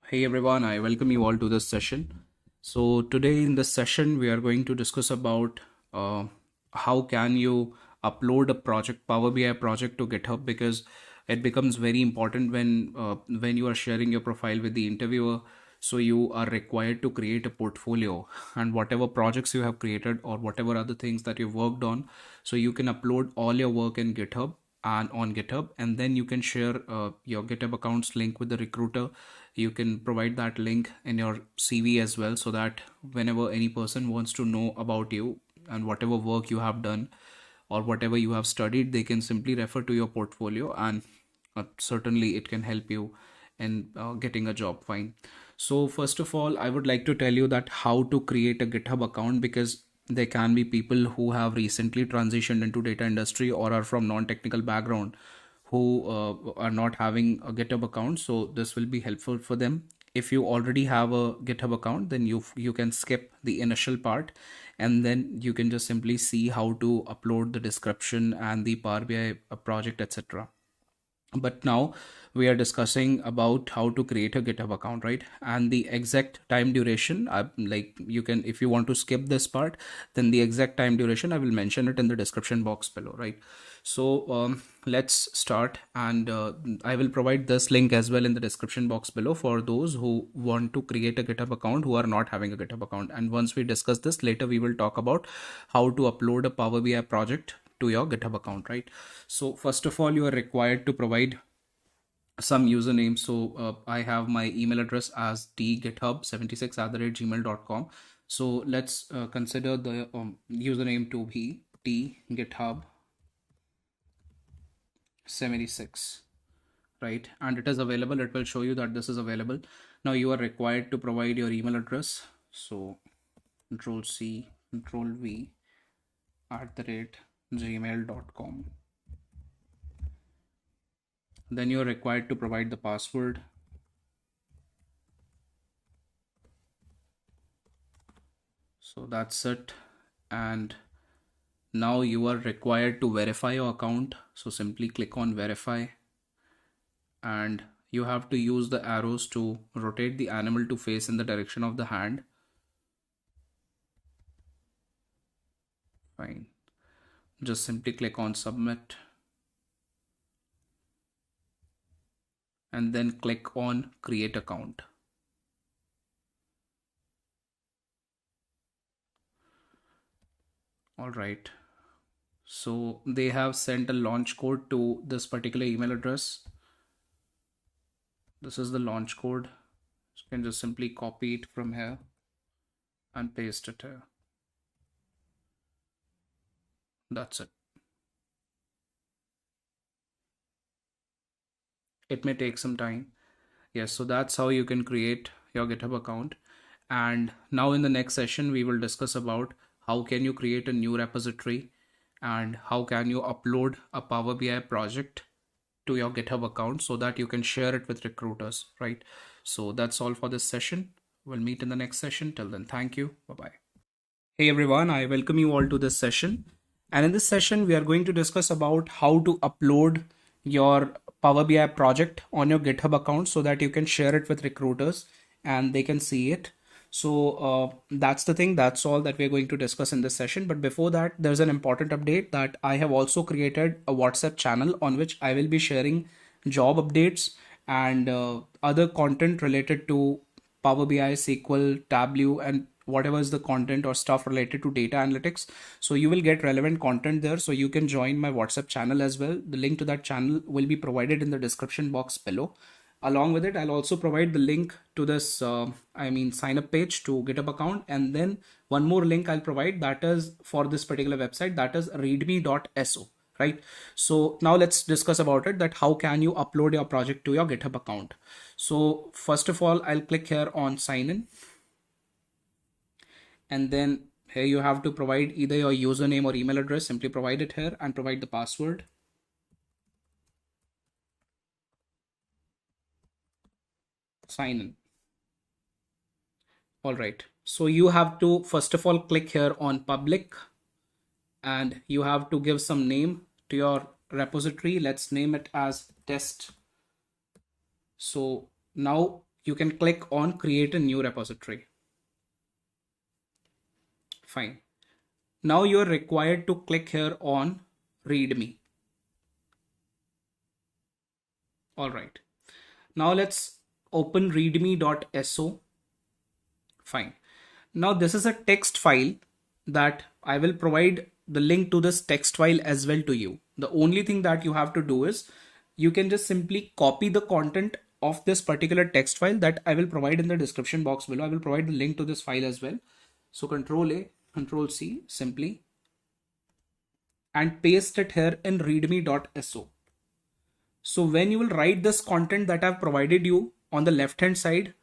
Hey everyone, I welcome you all to this session. So today in this session, we are going to discuss about how can you upload a project, Power BI project to GitHub, because it becomes very important when you are sharing your profile with the interviewer. So you are required to create a portfolio and whatever projects you have created or whatever other things that you've worked on. So you can upload all your work in GitHub and on GitHub, and then you can share your GitHub accounts link with the recruiter. You can provide that link in your CV as well, so that whenever any person wants to know about you and whatever work you have done or whatever you have studied, they can simply refer to your portfolio, and certainly it can help you in getting a job. Fine. So first of all, I would like to tell you that how to create a GitHub account, because there can be people who have recently transitioned into data industry or are from non-technical background who are not having a GitHub account. So this will be helpful for them. If you already have a GitHub account, then you can skip the initial part, and then you can just simply see how to upload the description and the Power BI project, etc. But now we are discussing about how to create a GitHub account, right? And the exact time duration, like, you can, if you want to skip this part, then the exact time duration I will mention it in the description box below, right? So let's start, and I will provide this link as well in the description box below for those who want to create a GitHub account who are not having a GitHub account. And once we discuss this later, we will talk about how to upload a Power BI project to your GitHub account, right? So first of all, you are required to provide some username. So I have my email address as tgithub76@gmail.com. So let's consider the username to be tgithub76, right? And it is available. It will show you that this is available. Now you are required to provide your email address. So control C, control V @gmail.com. Then you're required to provide the password. So that's it. And now you are required to verify your account. So simply click on verify, and you have to use the arrows to rotate the animal to face in the direction of the hand. Fine. Just simply click on submit, and then click on create account. All right. So they have sent a launch code to this particular email address. This is the launch code. You can just simply copy it from here and paste it here. That's it. It may take some time. Yes, so that's how you can create your GitHub account. And now in the next session, we will discuss about how can you create a new repository and how can you upload a Power BI project to your GitHub account so that you can share it with recruiters, right? So that's all for this session. We'll meet in the next session. Till then, thank you. Bye-bye. Hey everyone, I welcome you all to this session. And in this session, we are going to discuss about how to upload your Power BI project on your GitHub account so that you can share it with recruiters and they can see it. So that's the thing. That's all that we're going to discuss in this session. But before that, there's an important update that I have also created a WhatsApp channel on which I will be sharing job updates and other content related to Power BI, SQL, Tableau, and whatever is the content or stuff related to data analytics. So you will get relevant content there. So you can join my WhatsApp channel as well. The link to that channel will be provided in the description box below. Along with it, I'll also provide the link to this, sign up page to GitHub account. And then one more link I'll provide that is for this particular website, that is readme.so, right? So now let's discuss about it, that how can you upload your project to your GitHub account. So first of all, I'll click here on sign in, and then here you have to provide either your username or email address. Simply provide it here and provide the password. Sign in. All right, so you have to first of all click here on public, and you have to give some name to your repository. Let's name it as test. So now you can click on create a new repository. Fine. Now you're required to click here on readme. All right. Now let's open readme.so. Fine. Now this is a text file that I will provide the link to this text file as well to you. The only thing that you have to do is you can just simply copy the content of this particular text file that I will provide in the description box below. I will provide the link to this file as well. So Control A, Control C simply, and paste it here in readme.so. So when you will write this content that I've provided you on the left hand side,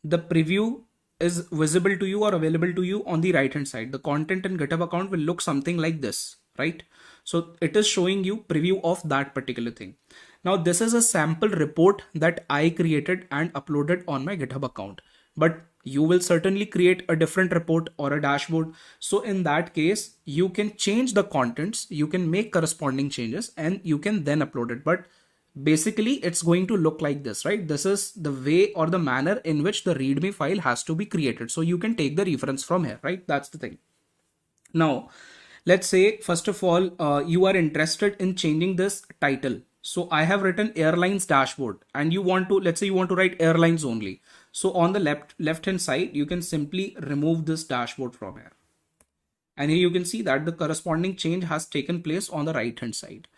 the preview is visible to you or available to you on the right hand side. The content in GitHub account will look something like this, right? So it is showing you preview of that particular thing. Now this is a sample report that I created and uploaded on my GitHub account, but you will certainly create a different report or a dashboard. So in that case, you can change the contents, you can make corresponding changes, and you can then upload it. But basically it's going to look like this, right? This is the way or the manner in which the readme file has to be created. So you can take the reference from here, right? That's the thing. Now, let's say, first of all, you are interested in changing this title. So I have written airlines dashboard and you want to, let's say you want to write airlines only. So on the left hand side, you can simply remove this dashboard from here. And here you can see that the corresponding change has taken place on the right hand side.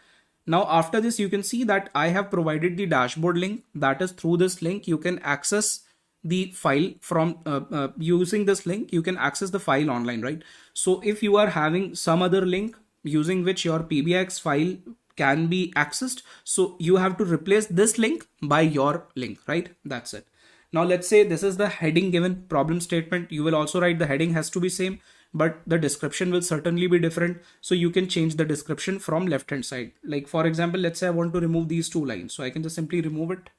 Now after this, you can see that I have provided the dashboard link. That is, through this link, you can access the file from using this link, you can access the file online, right? So if you are having some other link using which your PBX file can be accessed, so you have to replace this link by your link, right? That's it. Now let's say this is the heading given problem statement. You will also write the heading has to be same, but the description will certainly be different. So you can change the description from left hand side. Like for example, let's say I want to remove these two lines. So I can just simply remove it.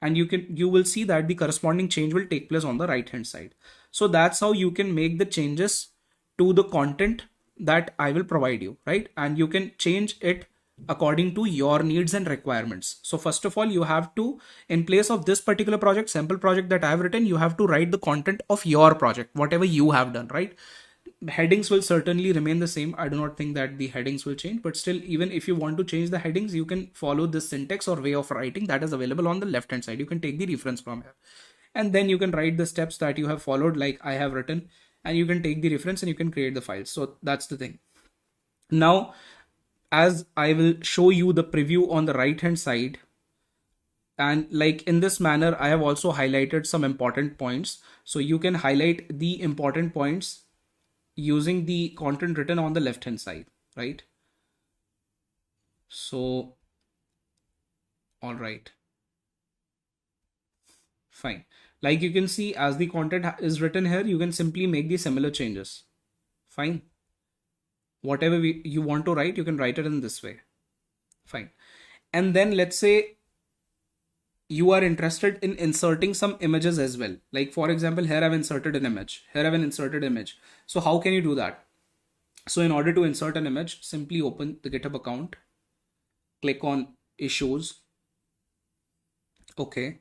And you will see that the corresponding change will take place on the right hand side. So that's how you can make the changes to the content that I will provide you, right? And you can change it according to your needs and requirements. So first of all, you have to, in place of this particular project, sample project that I have written, you have to write the content of your project, whatever you have done, right? Headings will certainly remain the same. I do not think that the headings will change, but still, even if you want to change the headings, you can follow this syntax or way of writing that is available on the left hand side. You can take the reference from here, and then you can write the steps that you have followed like I have written, and you can take the reference and you can create the files. So that's the thing. Now, as I will show you the preview on the right hand side, and like in this manner, I have also highlighted some important points. So you can highlight the important points using the content written on the left hand side, right? So, all right, fine. Like you can see, as the content is written here, you can simply make the similar changes. Fine. Whatever you want to write, you can write it in this way. Fine. And then let's say you are interested in inserting some images as well. Like for example, here I've inserted an image, here I've inserted image. So how can you do that? So in order to insert an image, simply open the GitHub account, click on issues. Okay.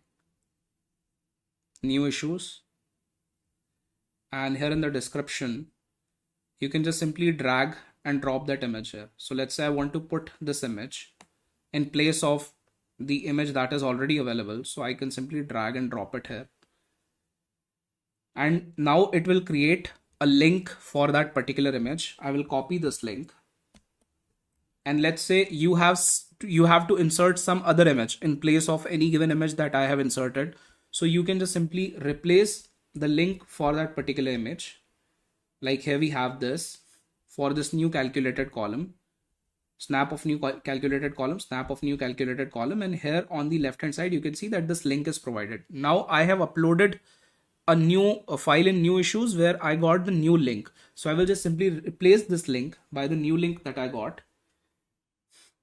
New issues. And here in the description, you can just simply drag and drop that image here. So let's say I want to put this image in place of the image that is already available. So I can simply drag and drop it here. And now it will create a link for that particular image. I will copy this link. And let's say you have to insert some other image in place of any given image that I have inserted. So you can just simply replace the link for that particular image. Like here we have this for this new calculated column. Snap of new calculated column, snap of new calculated column. And here on the left hand side, you can see that this link is provided. Now I have uploaded a file in new issues where I got the new link. So I will just simply replace this link by the new link that I got.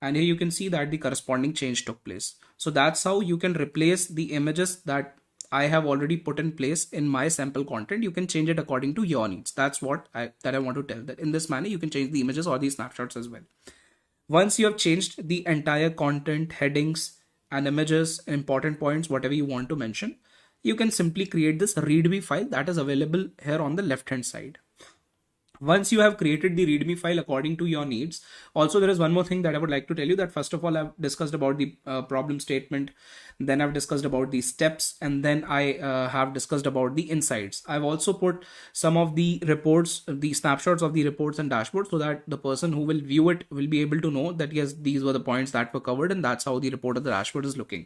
And here you can see that the corresponding change took place. So that's how you can replace the images that I have already put in place in my sample content. You can change it according to your needs. That's what I want to tell, that in this manner, you can change the images or the snapshots as well. Once you have changed the entire content, headings and images, important points, whatever you want to mention, you can simply create this readme file that is available here on the left hand side. Once you have created the readme file according to your needs, also there is one more thing that I would like to tell you, that first of all I've discussed about the problem statement, then I've discussed about the steps, and then I have discussed about the insights. I've also put some of the reports, the snapshots of the reports and dashboards, so that the person who will view it will be able to know that yes, these were the points that were covered, and that's how the report of the dashboard is looking.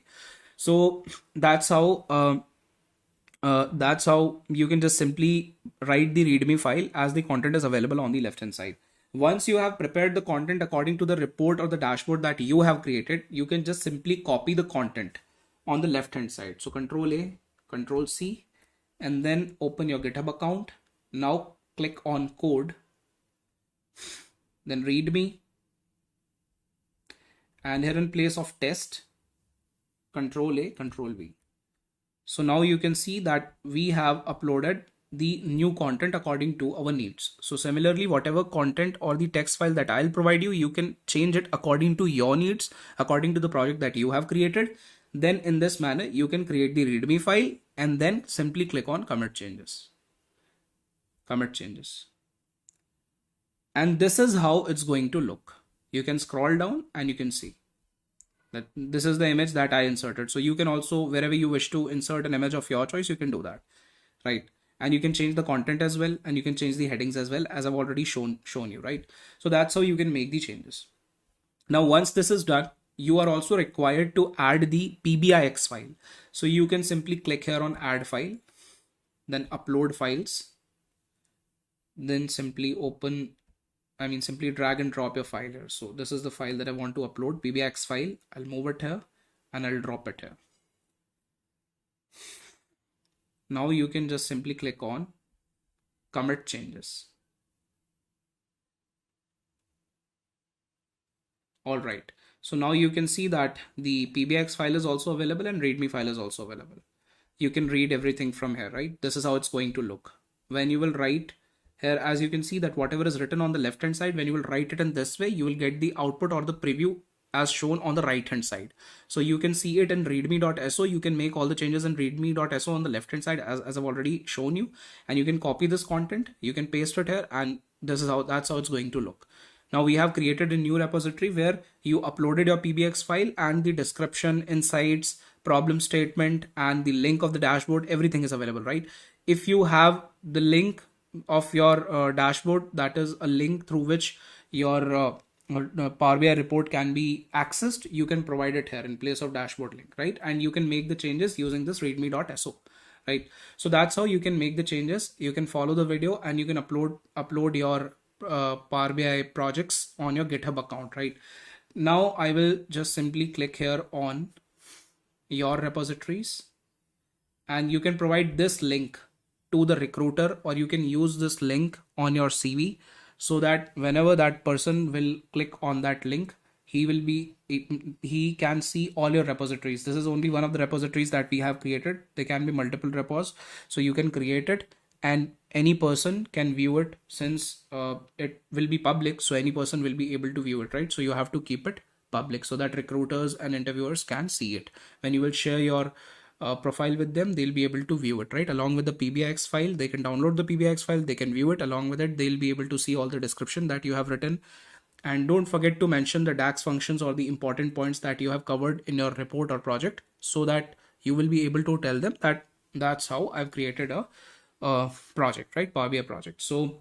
So that's how you can just simply write the readme file as the content is available on the left hand side. Once you have prepared the content according to the report or the dashboard that you have created, you can just simply copy the content on the left hand side. So Control A, Control C, and then open your GitHub account. Now click on code, then readme, and here in place of test, Control A, Control V. So now you can see that we have uploaded the new content according to our needs. So similarly, whatever content or the text file that I'll provide you, you can change it according to your needs, according to the project that you have created. Then in this manner, you can create the readme file and then simply click on commit changes. Commit changes. And this is how it's going to look. You can scroll down and you can see that this is the image that I inserted. So you can also, wherever you wish to insert an image of your choice, you can do that, right? And you can change the content as well, and you can change the headings as well, as I've already shown you, right? So that's how you can make the changes. Now, once this is done, you are also required to add the PBIX file. So you can simply click here on add file, then upload files, then simply simply drag and drop your file here. So this is the file that I want to upload, PBIX file. I'll move it here and I'll drop it here. Now you can just simply click on commit changes. All right. So now you can see that the PBIX file is also available and readme file is also available. You can read everything from here, right? This is how it's going to look. When you will write here, as you can see that whatever is written on the left hand side, when you will write it in this way, you will get the output or the preview as shown on the right hand side. So you can see it in readme.so. You can make all the changes in readme.so on the left hand side, as I've already shown you, and you can copy this content, you can paste it here, and that's how it's going to look. Now we have created a new repository where you uploaded your PBIX file, and the description, insights, problem statement, and the link of the dashboard, everything is available, right? If you have the link of your dashboard, that is a link through which your Power BI report can be accessed, you can provide it here in place of dashboard link, right? And you can make the changes using this readme.so, right? So that's how you can make the changes. You can follow the video and you can upload your Power BI projects on your GitHub account, right? Now I will just simply click here on your repositories, and you can provide this link to the recruiter, or you can use this link on your CV, so that whenever that person will click on that link, he can see all your repositories. This is only one of the repositories that we have created. There can be multiple repos, so you can create it and any person can view it, since it will be public, so any person will be able to view it, right? So you have to keep it public so that recruiters and interviewers can see it. When you will share your profile with them, they'll be able to view it, right? Along with the PBIX file, they can download the PBIX file, they can view it. Along with it, they'll be able to see all the description that you have written. And don't forget to mention the DAX functions or the important points that you have covered in your report or project, so that you will be able to tell them that that's how I've created a project, right? Power BI project. So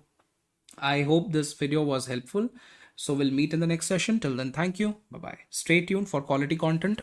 I hope this video was helpful. So we'll meet in the next session. Till then, thank you. Bye-bye. Stay tuned for quality content.